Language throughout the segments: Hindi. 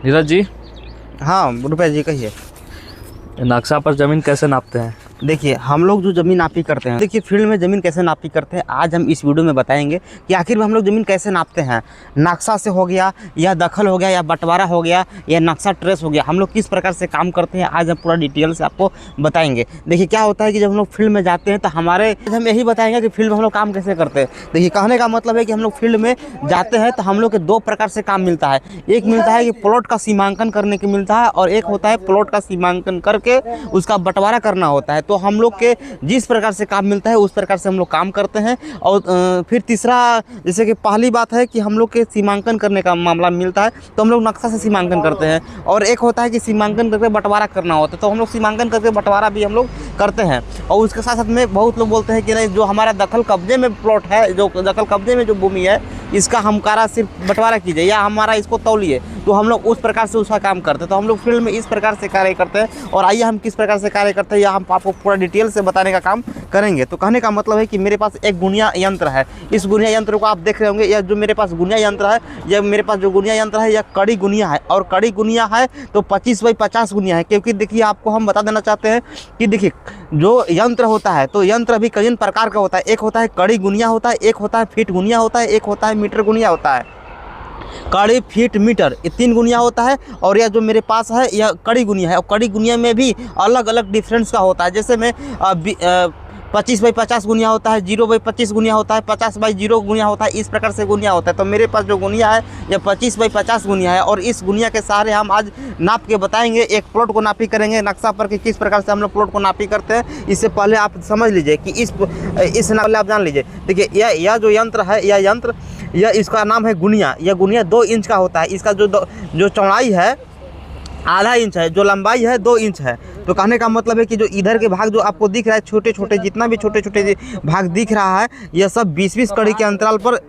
नीरज जी, हाँ रुपये जी कहिए। नक्शा पर ज़मीन कैसे नापते हैं? देखिए हम लोग जो ज़मीन नापी करते हैं, देखिए फील्ड में ज़मीन कैसे नापी करते हैं आज हम इस वीडियो में बताएंगे कि आखिर में हम लोग ज़मीन कैसे नापते हैं। नक्शा से हो गया या दखल हो गया या बंटवारा हो गया या नक्शा ट्रेस हो गया, हम लोग किस प्रकार से काम करते हैं आज हम पूरा डिटेल से आपको बताएंगे। देखिए क्या होता है कि जब हम लोग फील्ड में जाते हैं तो हम यही बताएंगे कि फील्ड में हम लोग काम कैसे करते हैं। देखिए कहने का मतलब है कि हम लोग फील्ड में जाते हैं तो हम लोग के दो प्रकार से काम मिलता है। एक मिलता है कि प्लॉट का सीमांकन करने के मिलता है और एक होता है प्लॉट का सीमांकन करके उसका बंटवारा करना होता है। तो हम लोग के जिस प्रकार से काम मिलता है उस प्रकार से हम लोग काम करते हैं। और फिर तीसरा, जैसे कि पहली बात है कि हम लोग के सीमांकन करने का मामला मिलता है तो हम लोग नक्शा से सीमांकन करते हैं, और एक होता है कि सीमांकन करके बंटवारा करना होता है तो हम लोग सीमांकन करके बंटवारा भी हम लोग करते हैं। और उसके साथ साथ में बहुत लोग बोलते हैं कि नहीं, जो हमारा दखल कब्जे में प्लॉट है, जो दखल कब्जे में जो भूमि है, इसका हमकारा सिर्फ बंटवारा कीजिए या हमारा इसको तौलिए, तो हम लोग उस प्रकार से उसका काम करते हैं। तो हम लोग फील्ड में इस प्रकार से कार्य करते हैं, और आइए हम किस प्रकार से कार्य करते हैं या हम आपको पूरा डिटेल से बताने का काम करेंगे। तो कहने का मतलब है कि मेरे पास एक गुनिया यंत्र है। इस गुनिया यंत्र को आप देख रहे होंगे, यह जो मेरे पास गुनिया यंत्र है, यह मेरे पास जो गुनिया यंत्र है यह कड़ी गुनिया है, और कड़ी गुनिया है तो 25 बाई 50 गुनिया है। क्योंकि देखिए आपको हम बता देना चाहते हैं कि देखिए जो यंत्र होता है तो यंत्र भी कई प्रकार का होता है। एक होता है कड़ी गुनिया होता है, एक होता है फीट गुनिया होता है, एक होता है मीटर गुनिया होता है। कड़ी, फीट, मीटर, ये 3 गुनिया होता है। और यह जो मेरे पास है यह कड़ी गुनिया है, और कड़ी गुनिया में भी अलग अलग डिफरेंस का होता है। जैसे में 25 बाई 50 गुनिया होता है, 0 बाई 25 गुनिया होता है, 50 बाई 0 गुनिया होता है, इस प्रकार से गुनिया होता है। तो मेरे पास जो गुनिया है यह 25 बाई 50 गुनिया है, और इस गुनिया के सहारे हम आज नाप के बताएंगे, एक प्लॉट को नापी करेंगे नक्शा पर कि किस प्रकार से हम लोग प्लॉट को नापी करते हैं। इससे पहले आप समझ लीजिए कि इस नाप आप जान लीजिए। देखिए यह जो यंत्र है, यह इसका नाम है गुनिया। यह गुनिया 2 इंच का होता है। इसका जो चौड़ाई है आधा इंच है, जो लंबाई है 2 इंच है। तो कहने का मतलब है कि जो इधर के भाग जो आपको दिख रहा है, छोटे छोटे जितना भी छोटे छोटे भाग दिख रहा है, यह सब 20-20 कड़ी के अंतराल पर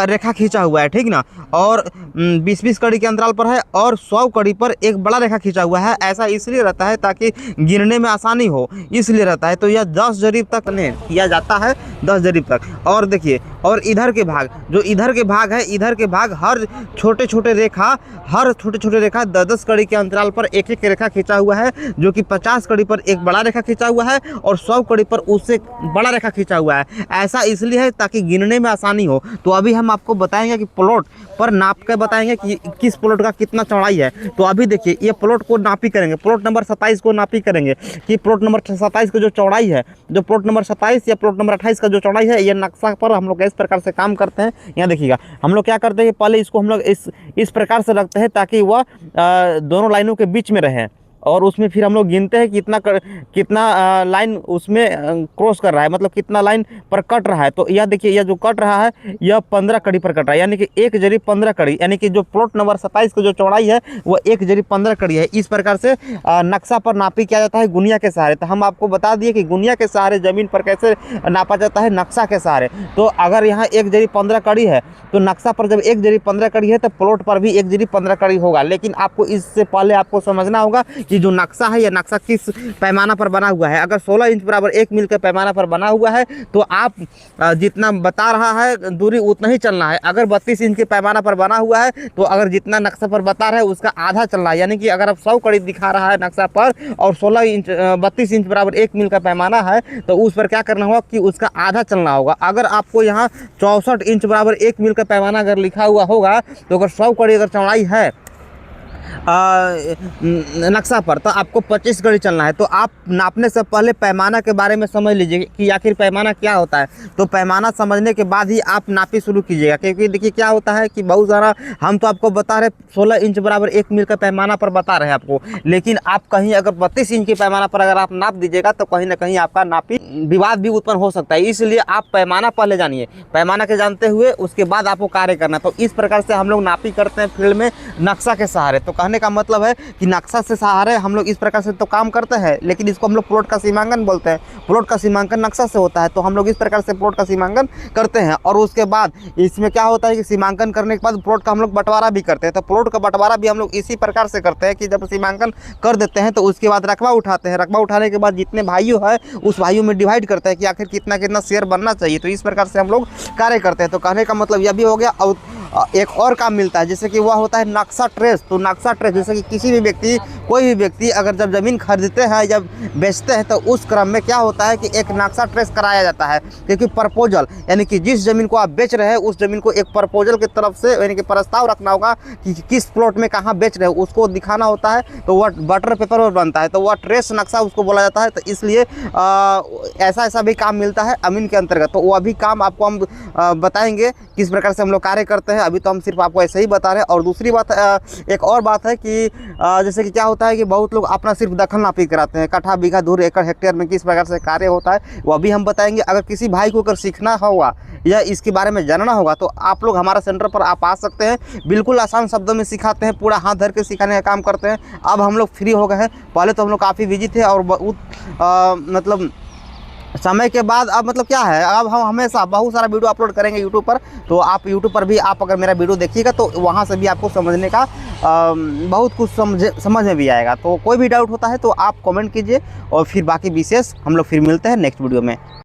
रेखा खींचा हुआ है, ठीक ना। और 20-20 कड़ी के अंतराल पर है, और 100 कड़ी पर एक बड़ा रेखा खींचा हुआ है। ऐसा इसलिए रहता है ताकि गिनने में आसानी हो, इसलिए रहता है। तो यह 10 जरीब तक किया जाता है, 10 जरीब तक। और देखिए, और इधर के भाग, जो इधर के भाग है, इधर के भाग हर छोटे छोटे रेखा 10-10 कड़ी के अंतराल पर एक एक रेखा खींचा हुआ है, जो कि 50 कड़ी पर एक बड़ा रेखा खींचा हुआ है और 100 कड़ी पर उससे बड़ा रेखा खींचा हुआ है। ऐसा इसलिए है ताकि गिनने में आसानी हो। तो अभी हम आपको बताएंगे कि प्लॉट पर नाप के बताएंगे कि किस प्लॉट का कितना चौड़ाई है। तो अभी देखिए ये प्लॉट को नापी करेंगे, प्लॉट नंबर 27 को नापी करेंगे कि प्लॉट नंबर 27 का जो चौड़ाई है, जो प्लॉट नंबर 27 या प्लॉट नंबर 28 का जो चौड़ाई है, ये नक्शा पर हम लोग इस प्रकार से काम करते हैं। यहाँ देखिएगा हम लोग क्या करते हैं, पहले इसको हम लोग इस प्रकार से रखते हैं ताकि वह दोनों लाइनों के बीच में रहे, और उसमें फिर हम लोग गिनते हैं कितना लाइन उसमें क्रॉस कर रहा है, मतलब कितना लाइन पर कट रहा है। तो यह देखिए, यह जो कट रहा है यह 15 कड़ी पर कट रहा है, यानी कि 1 जरीब 15 कड़ी, यानी कि जो प्लॉट नंबर 27 की जो चौड़ाई है वह 1 जरीब 15 कड़ी है। इस प्रकार से नक्शा पर नापी किया जाता है गुनिया के सहारे। तो हम आपको बता दिए कि गुनिया के सहारे ज़मीन पर कैसे नापा जाता है, नक्शा के सहारे। तो अगर यहाँ 1 जरीब 15 कड़ी है तो नक्शा पर जब 1 जरीब 15 कड़ी है तो प्लॉट पर भी 1 जरीब 15 कड़ी होगा। लेकिन आपको इससे पहले आपको समझना होगा कि जो नक्शा है, यह नक्शा किस पैमाना पर बना हुआ है। अगर 16 इंच बराबर 1 मील के पैमाना पर बना हुआ है तो आप जितना बता रहा है दूरी उतना ही चलना है। अगर 32 इंच के पैमाना पर बना हुआ है तो अगर जितना नक्शा पर बता रहा है उसका आधा चलना है। यानी कि अगर आप 100 कड़ी दिखा रहा है नक्शा पर और 32 इंच बराबर 1 मील का पैमाना है तो उस पर क्या करना होगा कि उसका आधा चलना होगा। अगर आपको यहाँ 64 इंच बराबर 1 मील का पैमाना अगर लिखा हुआ होगा तो अगर 100 कड़ी अगर चौड़ाई है नक्शा पर तो आपको 25 कड़ी चलना है। तो आप नापने से पहले पैमाना के बारे में समझ लीजिए कि आखिर पैमाना क्या होता है। तो पैमाना समझने के बाद ही आप नापी शुरू कीजिएगा, क्योंकि देखिए क्या होता है कि बहुत सारा हम तो आपको बता रहे 16 इंच बराबर 1 मील का पैमाना पर बता रहे हैं आपको, लेकिन आप कहीं अगर 32 इंच के पैमाना पर अगर आप नाप दीजिएगा तो कहीं ना कहीं आपका नापी विवाद भी उत्पन्न हो सकता है। इसलिए आप पैमाना पहले जानिए, पैमाना के जानते हुए उसके बाद आपको कार्य करना। तो इस प्रकार से हम लोग नापी करते हैं फील्ड में नक्शा के सहारे। तो कहने का मतलब है कि नक्शा से सहारे हम लोग इस प्रकार से तो काम करते हैं, लेकिन इसको हम लोग प्लॉट का सीमांकन बोलते हैं। प्लॉट का सीमांकन नक्शा से होता है, तो हम लोग इस प्रकार से प्लॉट का सीमांकन करते हैं। और उसके बाद इसमें क्या होता है कि सीमांकन करने के बाद प्लॉट का हम लोग बंटवारा भी करते हैं। तो प्लॉट का बंटवारा भी हम लोग इसी प्रकार से करते हैं कि जब सीमांकन कर देते हैं तो उसके बाद रकबा उठाते हैं। रकबा उठाने के बाद जितने भाइयों है उस भाइयों में डिवाइड करते हैं कि आखिर कितना कितना शेयर बनना चाहिए। तो इस प्रकार से हम लोग कार्य करते हैं। तो कहने का मतलब यह भी हो गया। एक और काम मिलता है, जैसे कि वह होता है नक्शा ट्रेस। तो नक्शा ट्रेस जैसे कि किसी भी व्यक्ति, कोई भी व्यक्ति अगर जब ज़मीन खरीदते हैं या बेचते हैं तो उस क्रम में क्या होता है कि एक नक्शा ट्रेस कराया जाता है। क्योंकि प्रपोजल यानी कि जिस ज़मीन को आप बेच रहे हैं उस ज़मीन को एक प्रपोजल की तरफ से यानी कि प्रस्ताव रखना होगा कि किस प्लॉट में कहाँ बेच रहे हो, उसको दिखाना होता है। तो वह बटर पेपर पर बनता है, तो वह ट्रेस नक्शा उसको बोला जाता है। तो इसलिए ऐसा भी काम मिलता है अमीन के अंतर्गत। तो वह भी काम आपको हम बताएंगे किस प्रकार से हम लोग कार्य करते हैं। अभी तो हम सिर्फ आपको ऐसे ही बता रहे हैं। और दूसरी बात, एक और बात है कि जैसे कि क्या होता है कि बहुत लोग अपना सिर्फ दखल नापी कराते हैं, कट्ठा, बीघा, धुर, एकड़, हेक्टेयर में किस प्रकार से कार्य होता है वह भी हम बताएंगे। अगर किसी भाई को अगर सीखना होगा या इसके बारे में जानना होगा तो आप लोग हमारा सेंटर पर आप आ सकते हैं। बिल्कुल आसान शब्दों में सिखाते हैं, पूरा हाथ धर के सिखाने का काम करते हैं। अब हम लोग फ्री हो गए हैं, पहले तो हम लोग काफ़ी बिजी थे और बहुत मतलब समय के बाद अब मतलब क्या है, अब हम हमेशा बहुत सारा वीडियो अपलोड करेंगे यूट्यूब पर। तो आप यूट्यूब पर भी आप अगर मेरा वीडियो देखिएगा तो वहाँ से भी आपको समझने का बहुत कुछ समझ में भी आएगा। तो कोई भी डाउट होता है तो आप कमेंट कीजिए और फिर बाकी विशेष हम लोग फिर मिलते हैं नेक्स्ट वीडियो में।